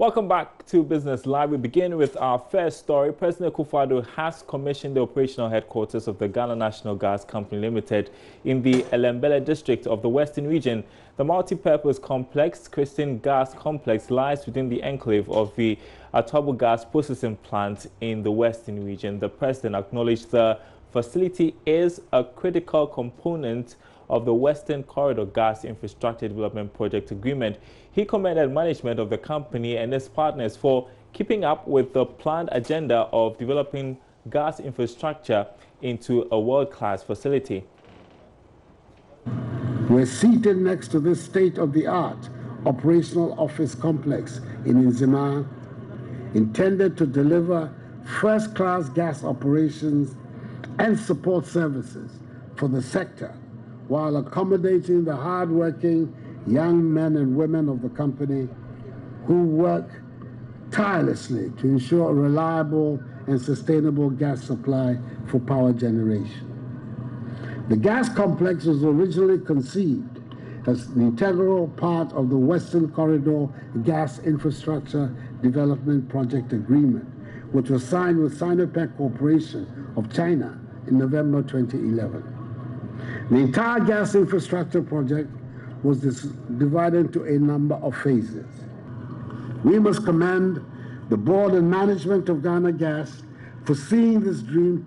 Welcome back to Business Live. We begin with our first story. President Akufo-Addo has commissioned the operational headquarters of the Ghana National Gas Company Limited in the Elembele district of the Western region. The multi-purpose complex, Christian Gas Complex, lies within the enclave of the Atobo Gas Processing Plant in the Western region. The president acknowledged the facility is a critical component of the Western Corridor Gas Infrastructure Development Project Agreement. He commended management of the company and its partners for keeping up with the planned agenda of developing gas infrastructure into a world-class facility. We're seated next to this state-of-the-art operational office complex in Nzema, intended to deliver first-class gas operations and support services for the sector, while accommodating the hard-working young men and women of the company who work tirelessly to ensure a reliable and sustainable gas supply for power generation. The gas complex was originally conceived as an integral part of the Western Corridor Gas Infrastructure Development Project Agreement, which was signed with Sinopec Corporation of China in November 2011. The entire gas infrastructure project was divided into a number of phases. We must commend the board and management of Ghana Gas for seeing this dream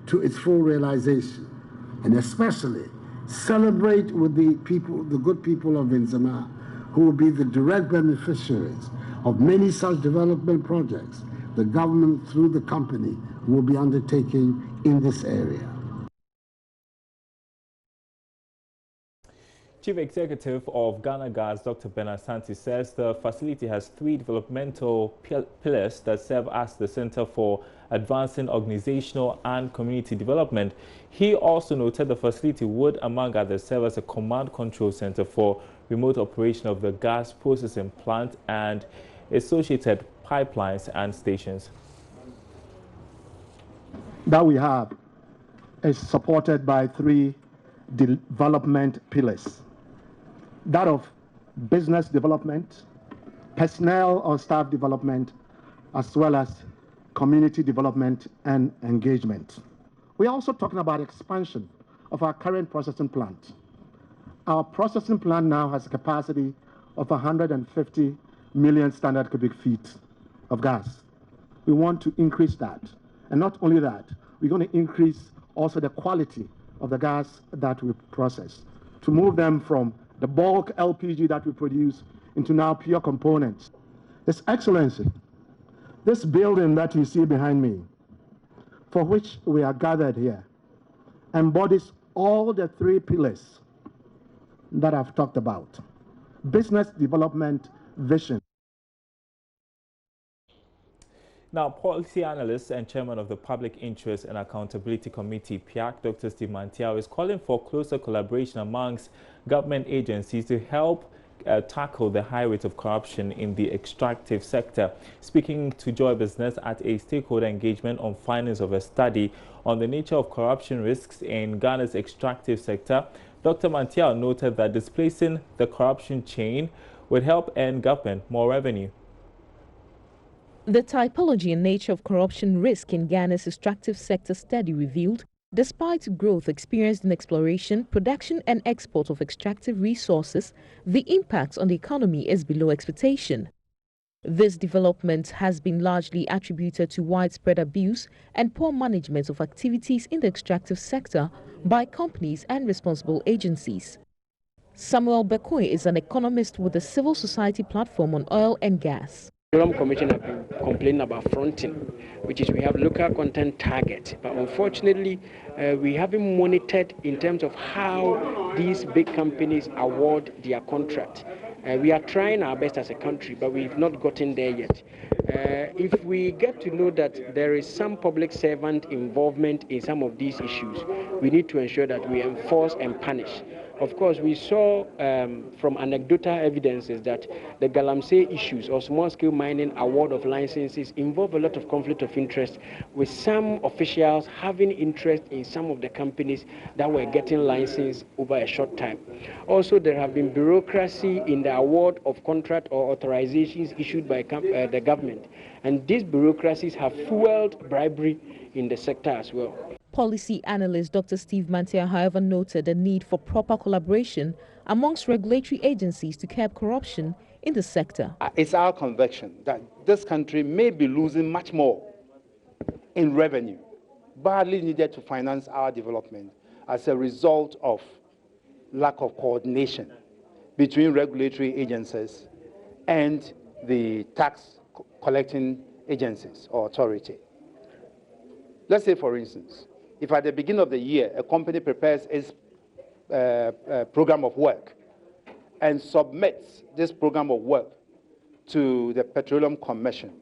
to its full realization, and especially celebrate with the good people of Nzema, who will be the direct beneficiaries of many such development projects the government, through the company, will be undertaking in this area. Chief Executive of Ghana Gas, Dr. Bernard Santi, says the facility has 3 developmental pillars that serve as the center for advancing organizational and community development. He also noted the facility would, among others, serve as a command control center for remote operation of the gas processing plant and associated pipelines and stations. That we have is supported by 3 development pillars. That of business development, personnel or staff development, as well as community development and engagement. We're also talking about expansion of our current processing plant. Our processing plant now has a capacity of 150 million standard cubic feet of gas. We want to increase that. And not only that, we're going to increase also the quality of the gas that we process, to move them from the bulk LPG that we produce into now pure components. His Excellency, this building that you see behind me, for which we are gathered here, embodies all the 3 pillars that I've talked about. Business development vision. Now, policy analyst and chairman of the Public Interest and Accountability Committee, PIAC, Dr. Steve Mantiao, is calling for closer collaboration amongst government agencies to help tackle the high rate of corruption in the extractive sector. Speaking to Joy Business at a stakeholder engagement on findings of a study on the nature of corruption risks in Ghana's extractive sector, Dr. Mantiao noted that displacing the corruption chain would help earn government more revenue. The typology and nature of corruption risk in Ghana's extractive sector study revealed, despite growth experienced in exploration, production and export of extractive resources, the impact on the economy is below expectation. This development has been largely attributed to widespread abuse and poor management of activities in the extractive sector by companies and responsible agencies. Samuel Bekoe is an economist with the Civil Society Platform on Oil and Gas. The Commission have been complaining about fronting, which is we have local content target, but unfortunately we haven't monitored in terms of how these big companies award their contract. We are trying our best as a country, but we've not gotten there yet. If we get to know that there is some public servant involvement in some of these issues, we need to ensure that we enforce and punish. Of course, we saw from anecdotal evidences that the Galamsey issues or small-scale mining award of licenses involve a lot of conflict of interest, with some officials having interest in some of the companies that were getting licensed over a short time. Also, there have been bureaucracy in the award of contract or authorizations issued by the government, and these bureaucracies have fueled bribery in the sector as well. Policy analyst Dr. Steve Mantia, however, noted the need for proper collaboration amongst regulatory agencies to curb corruption in the sector. It's our conviction that this country may be losing much more in revenue, badly needed to finance our development as a result of lack of coordination between regulatory agencies and the tax collecting agencies or authority. Let's say, for instance, if at the beginning of the year a company prepares its program of work and submits this program of work to the Petroleum Commission,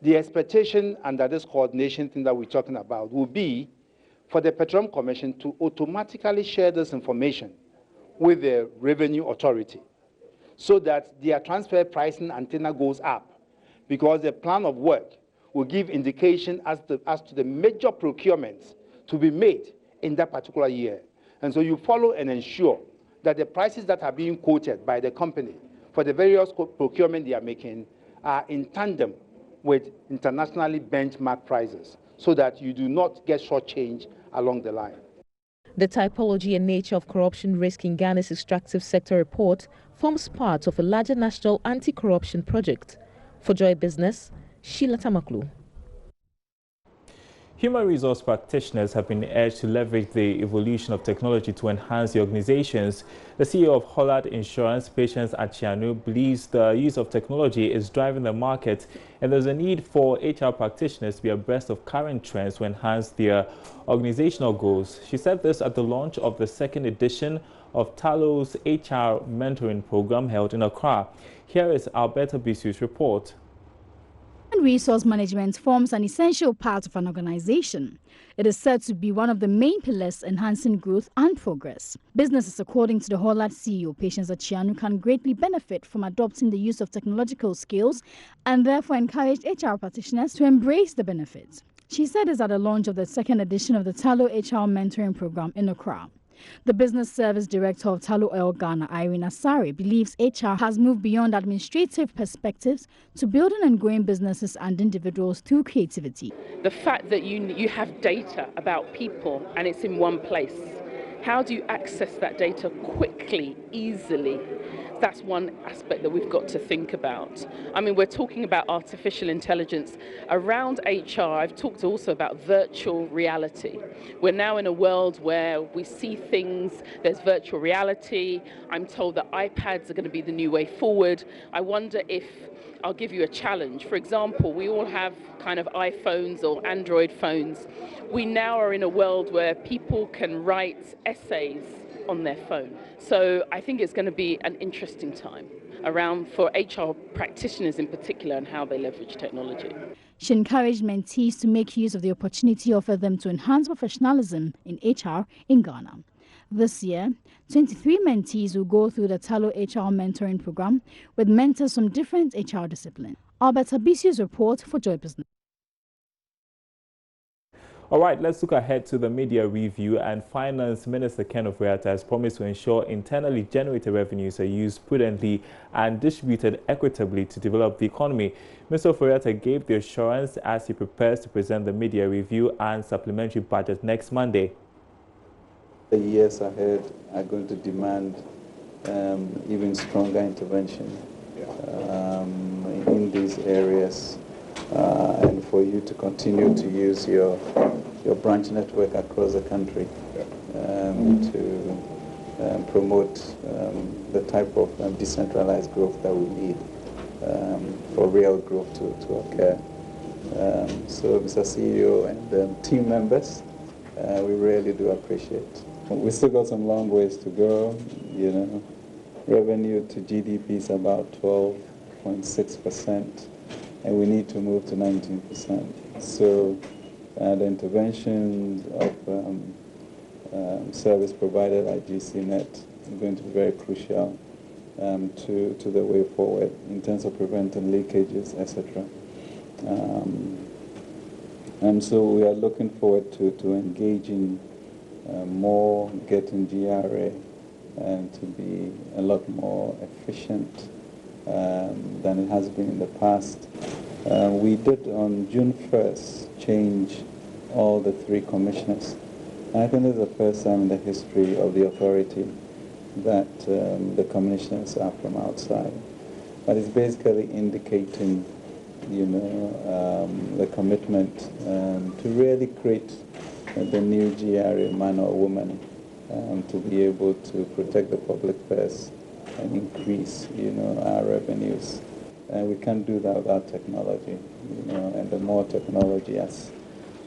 the expectation under this coordination thing that we're talking about will be for the Petroleum Commission to automatically share this information with the Revenue Authority so that their transfer pricing antenna goes up, because the plan of work will give indication as to the major procurements to be made in that particular year. And so you follow and ensure that the prices that are being quoted by the company for the various procurement they are making are in tandem with internationally benchmark prices, so that you do not get shortchanged along the line. The typology and nature of corruption risk in Ghana's extractive sector report forms part of a larger national anti-corruption project. For Joy Business, Sheila Tamaklu. Human resource practitioners have been urged to leverage the evolution of technology to enhance the organizations. The CEO of Hollard Insurance, Patience Achianu, believes the use of technology is driving the market, and there's a need for HR practitioners to be abreast of current trends to enhance their organizational goals. She said this at the launch of the second edition of Talo's HR mentoring program held in Accra. Here is Alberta Bisu's report. Resource management forms an essential part of an organization. It is said to be one of the main pillars enhancing growth and progress. Businesses, according to the Hollard CEO, Patience Achianu, can greatly benefit from adopting the use of technological skills and therefore encourage HR practitioners to embrace the benefits. She said this at the launch of the second edition of the Talo HR mentoring program in Accra. The business service director of Talo Oil Ghana, Irene Asari, believes HR has moved beyond administrative perspectives to building and growing businesses and individuals through creativity. The fact that you have data about people and it's in one place. How do you access that data quickly, easily? That's one aspect that we've got to think about. I mean, we're talking about artificial intelligence. Around HR, I've talked also about virtual reality. We're now in a world where we see things, there's virtual reality. I'm told that iPads are going to be the new way forward. I wonder if, I'll give you a challenge. For example, we all have kind of iPhones or Android phones. We now are in a world where people can write essays on their phone. So I think it's going to be an interesting time around for HR practitioners in particular and how they leverage technology. She encouraged mentees to make use of the opportunity offered them to enhance professionalism in HR in Ghana. This year, 23 mentees will go through the Talo HR mentoring program with mentors from different HR disciplines. Alberta Bisiu's report for Joy Business. All right, let's look ahead to the media review. And Finance Minister Ken Ofori-Atta has promised to ensure internally generated revenues are used prudently and distributed equitably to develop the economy. Mr. Ofori-Atta gave the assurance as he prepares to present the media review and supplementary budget next Monday. The years ahead are going to demand even stronger intervention in these areas. And for you to continue to use your branch network across the country to promote the type of decentralized growth that we need for real growth to occur. So, Mr. CEO and team members, we really do appreciate. We still got some long ways to go. You know, revenue to GDP is about 12.6%. And we need to move to 19%. So the interventions of service provided like GCNet going to be very crucial to the way forward in terms of preventing leakages, etc. And so we are looking forward to engaging more, getting GRA to be a lot more efficient than it has been in the past. We did on June 1st change all the 3 commissioners. And I think this is the first time in the history of the authority that the commissioners are from outside. But it's basically indicating, the commitment to really create the new GRA man or woman to be able to protect the public purse and increase, our revenues. And we can't do that without technology, and the more technology as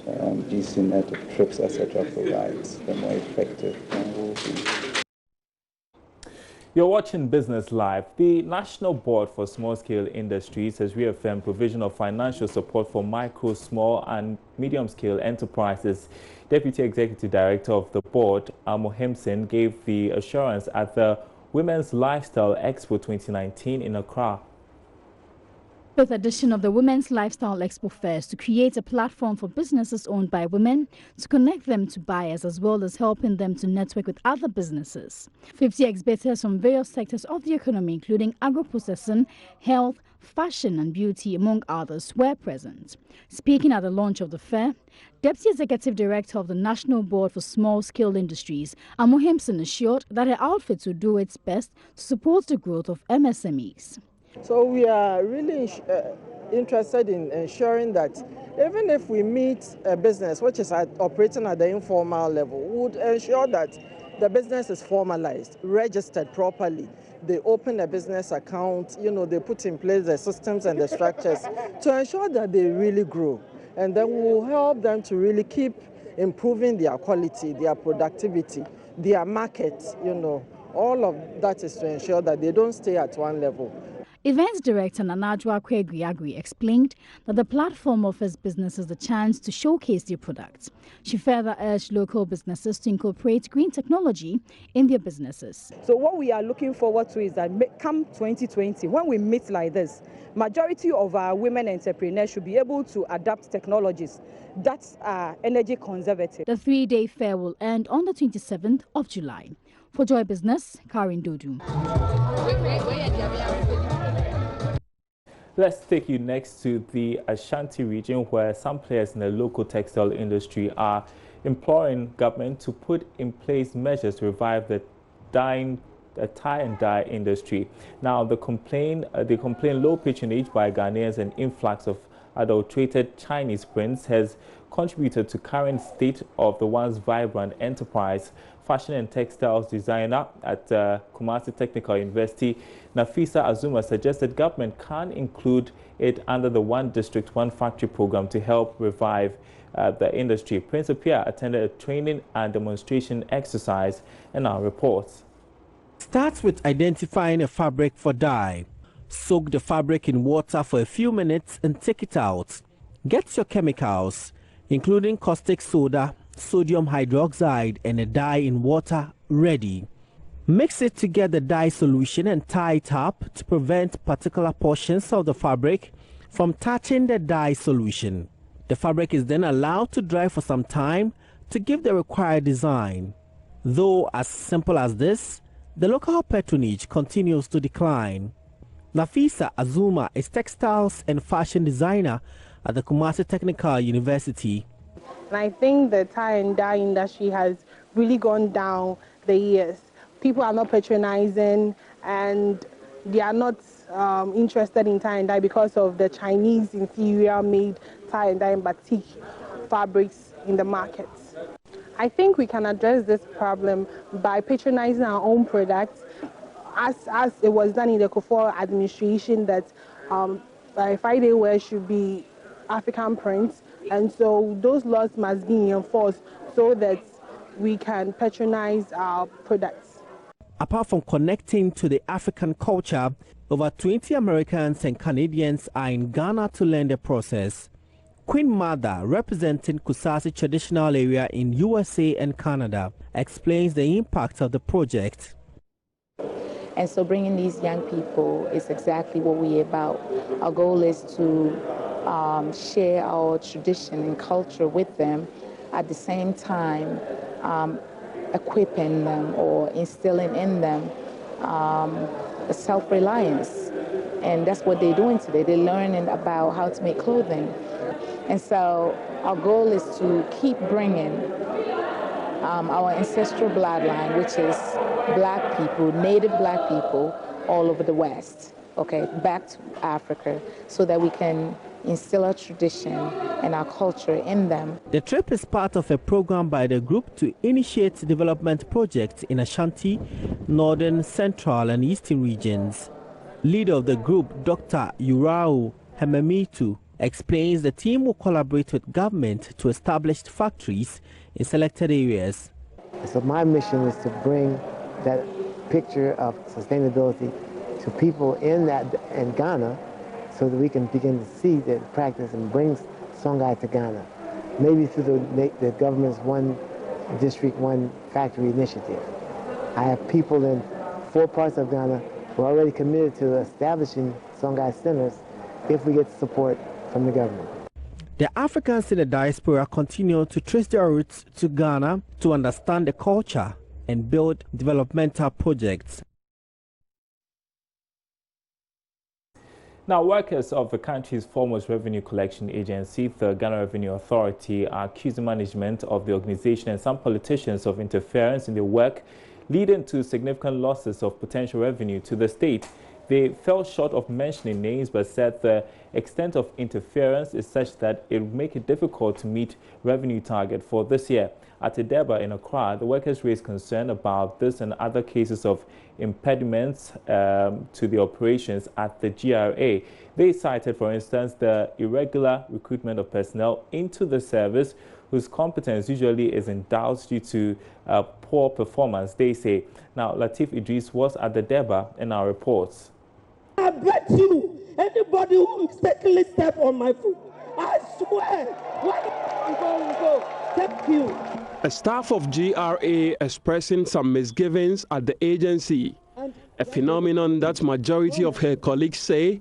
GCNet, TRIPS, etc. provides, the more effective we'll be. You're watching Business Live. The National Board for Small-Scale Industries has reaffirmed provision of financial support for micro, small and medium-scale enterprises. Deputy Executive Director of the board, Mohimson, gave the assurance at the Women's Lifestyle Expo 2019 in Accra. Fifth edition of the Women's Lifestyle Expo Fairs to create a platform for businesses owned by women to connect them to buyers as well as helping them to network with other businesses. 50 exhibitors from various sectors of the economy, including agro-processing, health, fashion and beauty, among others, were present. Speaking at the launch of the fair, Deputy Executive Director of the National Board for Small-Scale Industries, Mohimson, assured that her outfit will do its best to support the growth of MSMEs. So we are really interested in ensuring that even if we meet a business which is operating at the informal level, we would ensure that the business is formalized, registered properly. They open a business account, they put in place the systems and the structures to ensure that they really grow. And then we will help them to really keep improving their quality, their productivity, their market, All of that is to ensure that they don't stay at one level. Events Director Nanajwa Kwegui explained that the platform offers businesses the chance to showcase their products. She further urged local businesses to incorporate green technology in their businesses. So what we are looking forward to is that come 2020, when we meet like this, majority of our women entrepreneurs should be able to adapt technologies that are energy conservative. The 3-day fair will end on the 27th of July. For Joy Business, Karin Dodu. Let's take you next to the Ashanti region, where some players in the local textile industry are imploring government to put in place measures to revive the tie and dye industry. Now, they complain low patronage by Ghanaians and influx of adulterated Chinese prints has contributed to current state of the once vibrant enterprise. Fashion and textiles designer at Kumasi Technical University, Nafisa Azuma, suggested government can include it under the One District, One Factory program to help revive the industry. Prince Apia attended a training and demonstration exercise and our reports. Starts with identifying a fabric for dye. Soak the fabric in water for a few minutes and take it out. Get your chemicals, including caustic soda, sodium hydroxide and a dye in water ready. Mix it to get the dye solution and tie it up to prevent particular portions of the fabric from touching the dye solution. The fabric is then allowed to dry for some time to give the required design. Though as simple as this, the local patronage continues to decline. Nafisa Azuma is textiles and fashion designer at the Kumasi Technical University. And I think the tie and dye industry has really gone down the years. People are not patronizing and they are not interested in tie and dye because of the Chinese inferior made tie and dye and batik fabrics in the markets. I think we can address this problem by patronizing our own products as it was done in the Kufuor administration that by Friday wear should be African prints, and so those laws must be enforced so that we can patronize our products. Apart from connecting to the African culture, over 20 Americans and Canadians are in Ghana to learn the process. Queen Mother, representing Kusasi traditional area in USA and Canada, explains the impact of the project. And so bringing these young people is exactly what we're about. Our goal is to share our tradition and culture with them, at the same time equipping them or instilling in them a self-reliance. And that's what they're doing today. They're learning about how to make clothing. And so our goal is to keep bringing our ancestral bloodline, which is black people, native black people all over the West, okay, back to Africa, so that we can instill our tradition and our culture in them. The trip is part of a program by the group to initiate development projects in Ashanti, Northern, Central and Eastern regions. Leader of the group, Dr. Urao Hememitu, explains the team will collaborate with government to establish factories in selected areas. So my mission is to bring that picture of sustainability to people in Ghana, so that we can begin to see the practice and bring Songhai to Ghana, maybe through the government's One District, One Factory initiative. I have people in 4 parts of Ghana who are already committed to establishing Songhai centers if we get support from the government. The Africans in the diaspora continue to trace their roots to Ghana to understand the culture and build developmental projects. Now, workers of the country's foremost revenue collection agency, the Ghana Revenue Authority, are accusing management of the organization and some politicians of interference in their work, leading to significant losses of potential revenue to the state. They fell short of mentioning names, but said the extent of interference is such that it would make it difficult to meet revenue target for this year. At a Deba in Accra, the workers raised concern about this and other cases of impediments to the operations at the GRA. They cited, for instance, the irregular recruitment of personnel into the service whose competence usually is in doubt due to poor performance, they say. Now, Latif Idris was at the Deba in our reports. I bet you, anybody who mistakenly step on my foot, I swear, go. Thank you. A staff of GRA expressing some misgivings at the agency, a phenomenon that majority of her colleagues say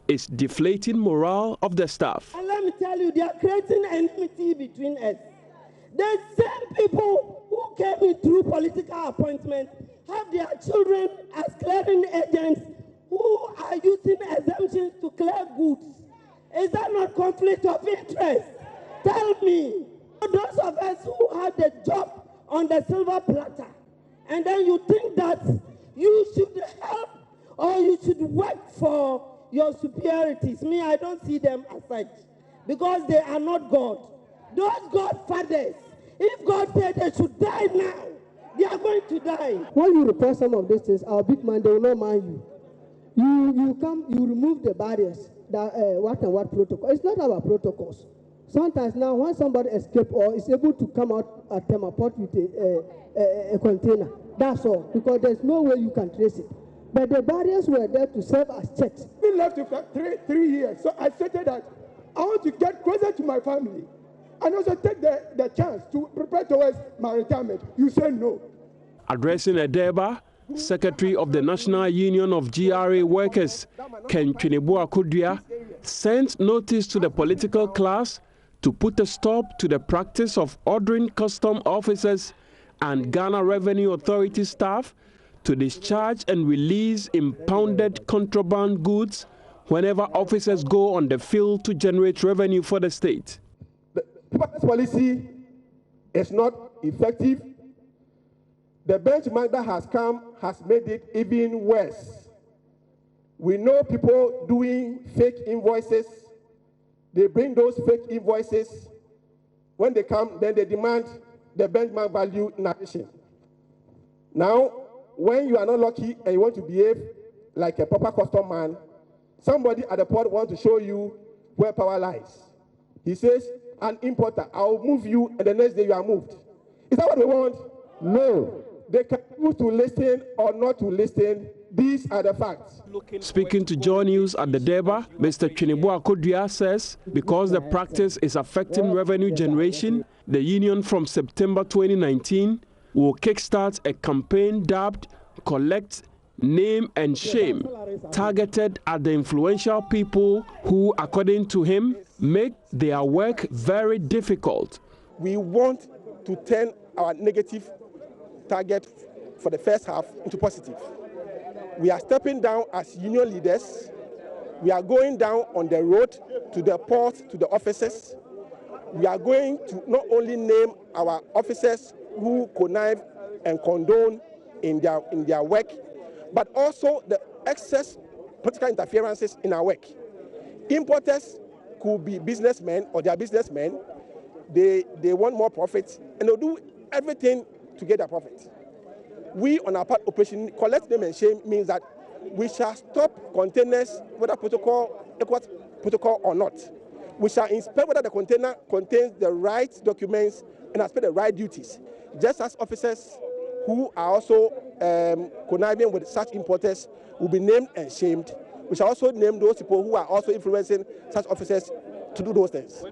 is deflating morale of the staff. And let me tell you, they are creating enmity between us. The same people who came in through political appointment have their children as clearing agents who are using exemptions to clear goods. Is that not conflict of interest? Tell me. Those of us who had the job on the silver platter, and then you think that you should help or you should work for your superiorities. Me, I don't see them as such, because they are not God. Those godfathers, if God said they should die now, they are going to die. When you report some of these things, our big man, they will not mind you. You come, you remove the barriers, that what and what protocol. It's not our protocols. Sometimes now, when somebody escapes or is able to come out at Temaport with a container, that's all, because there's no way you can trace it. But the barriers were there to serve as checks. We left for three years, so I stated that I want to get closer to my family and also take the chance to prepare towards my retirement. You say no. Addressing a Deba, Secretary of the National Union of GRA Workers, Ken Twinebua Kudua, sent notice to the political class to put a stop to the practice of ordering custom officers and Ghana Revenue Authority staff to discharge and release impounded contraband goods whenever officers go on the field to generate revenue for the state. The policy is not effective. The benchmark that has come has made it even worse. We know people doing fake invoices. They bring those fake invoices. When they come, then they demand the benchmark value in addition. Now, when you are not lucky and you want to behave like a proper custom man, somebody at the port wants to show you where power lies. He says, an importer, I'll move you, and the next day you are moved. Is that what we want? No. They can choose to listen or not to listen. These are the facts. Speaking to JoyNews at the Deba, Mr. Twinebua Kudua says because the practice is affecting revenue generation, the union from September 2019 will kickstart a campaign dubbed Collect Name and shame targeted at the influential people who, according to him, make their work very difficult. We want to turn our negative target for the first half into positive. We are stepping down as union leaders. We are going down on the road to the port, to the offices. We are going to not only name our officers who connive and condone in their work, but also the excess political interferences in our work. Importers could be businessmen or they are businessmen. They want more profits and they'll do everything to get their profit. We on our part operation, collect them and shame means that we shall stop containers, whether protocol or not. We shall inspect whether the container contains the right documents and has paid the right duties, just as officers who are also conniving with such importers will be named and shamed. We shall also name those people who are also influencing such officers to do those things.